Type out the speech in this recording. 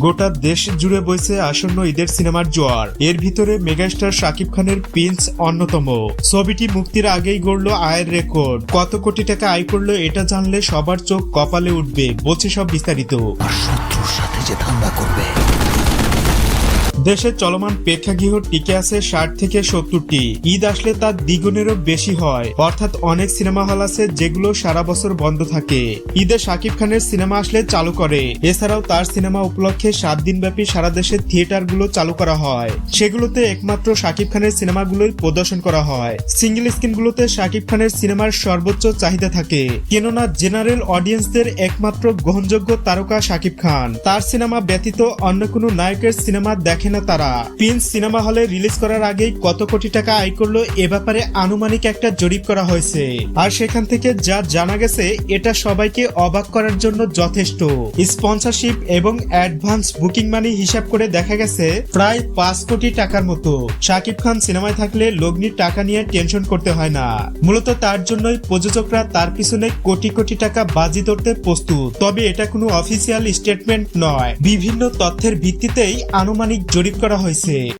গোটা দেশ জুড়ে বইছে আসন্ন ঈদের সিনেমার জোয়ার। এর ভিতরে মেগাস্টার শাকিব খানের প্রিন্স অন্যতম। ছবিটি মুক্তির আগেই গড়ল আয়ের রেকর্ড। কত কোটি টাকা আয় করলো এটা জানলে সবার চোখ কপালে উঠবে। বলছি সব বিস্তারিত। আর শত্রুর সাথে যে ধান্দা করবে। দেশে চলমান প্রেক্ষাগৃহ টিকে আছে 60 থেকে 70টি। ঈদ আসলে তার দ্বিগুণেরও বেশি হয়। অর্থাৎ অনেক সিনেমা হল আছে যেগুলো সারা বছর বন্ধ থাকে। ঈদে শাকিব খানের সিনেমা আসলে চালু করে। এছাড়াও তার সিনেমা উপলক্ষে 7 দিন ব্যাপী সারা দেশে থিয়েটারগুলো চালু করা হয়। সেগুলোতে একমাত্র শাকিব খানের সিনেমাগুলোই প্রদর্শন করা হয়। সিঙ্গেল স্ক্রিনগুলোতে শাকিব খানের সিনেমার সর্বোচ্চ চাহিদা থাকে, কেননা জেনারেল অডিয়েন্সদের একমাত্র গ্রহণযোগ্য তারকা শাকিব খান। তার সিনেমা ব্যতীত অন্য কোনো নায়কের সিনেমা দেখে না তারা। প্রিন্স সিনেমা হলে রিলিজ করার আগেই কত কোটি টাকা আয় করলো এ ব্যাপারে আনুমানিক একটা জরিপ করা হয়েছে। আর সেখান থেকে যা জানা গেছে এটা সবাইকে অবাক করার জন্য যথেষ্ট। স্পন্সরশিপ এবং অ্যাডভান্স বুকিং মানি হিসাব করে দেখা গেছে প্রায় 5 কোটি টাকার মতো। শাকিব খান সিনেমায় থাকলে লগ্নির টাকা নিয়ে টেনশন করতে হয় না। মূলত তার জন্যই প্রযোজকরা তার পিছনে কোটি কোটি টাকা বাজি ধরতে প্রস্তুত। তবে এটা কোনো অফিসিয়াল স্টেটমেন্ট নয়, বিভিন্ন তথ্যের ভিত্তিতেই আনুমানিক জরিপ করা হয়েছে।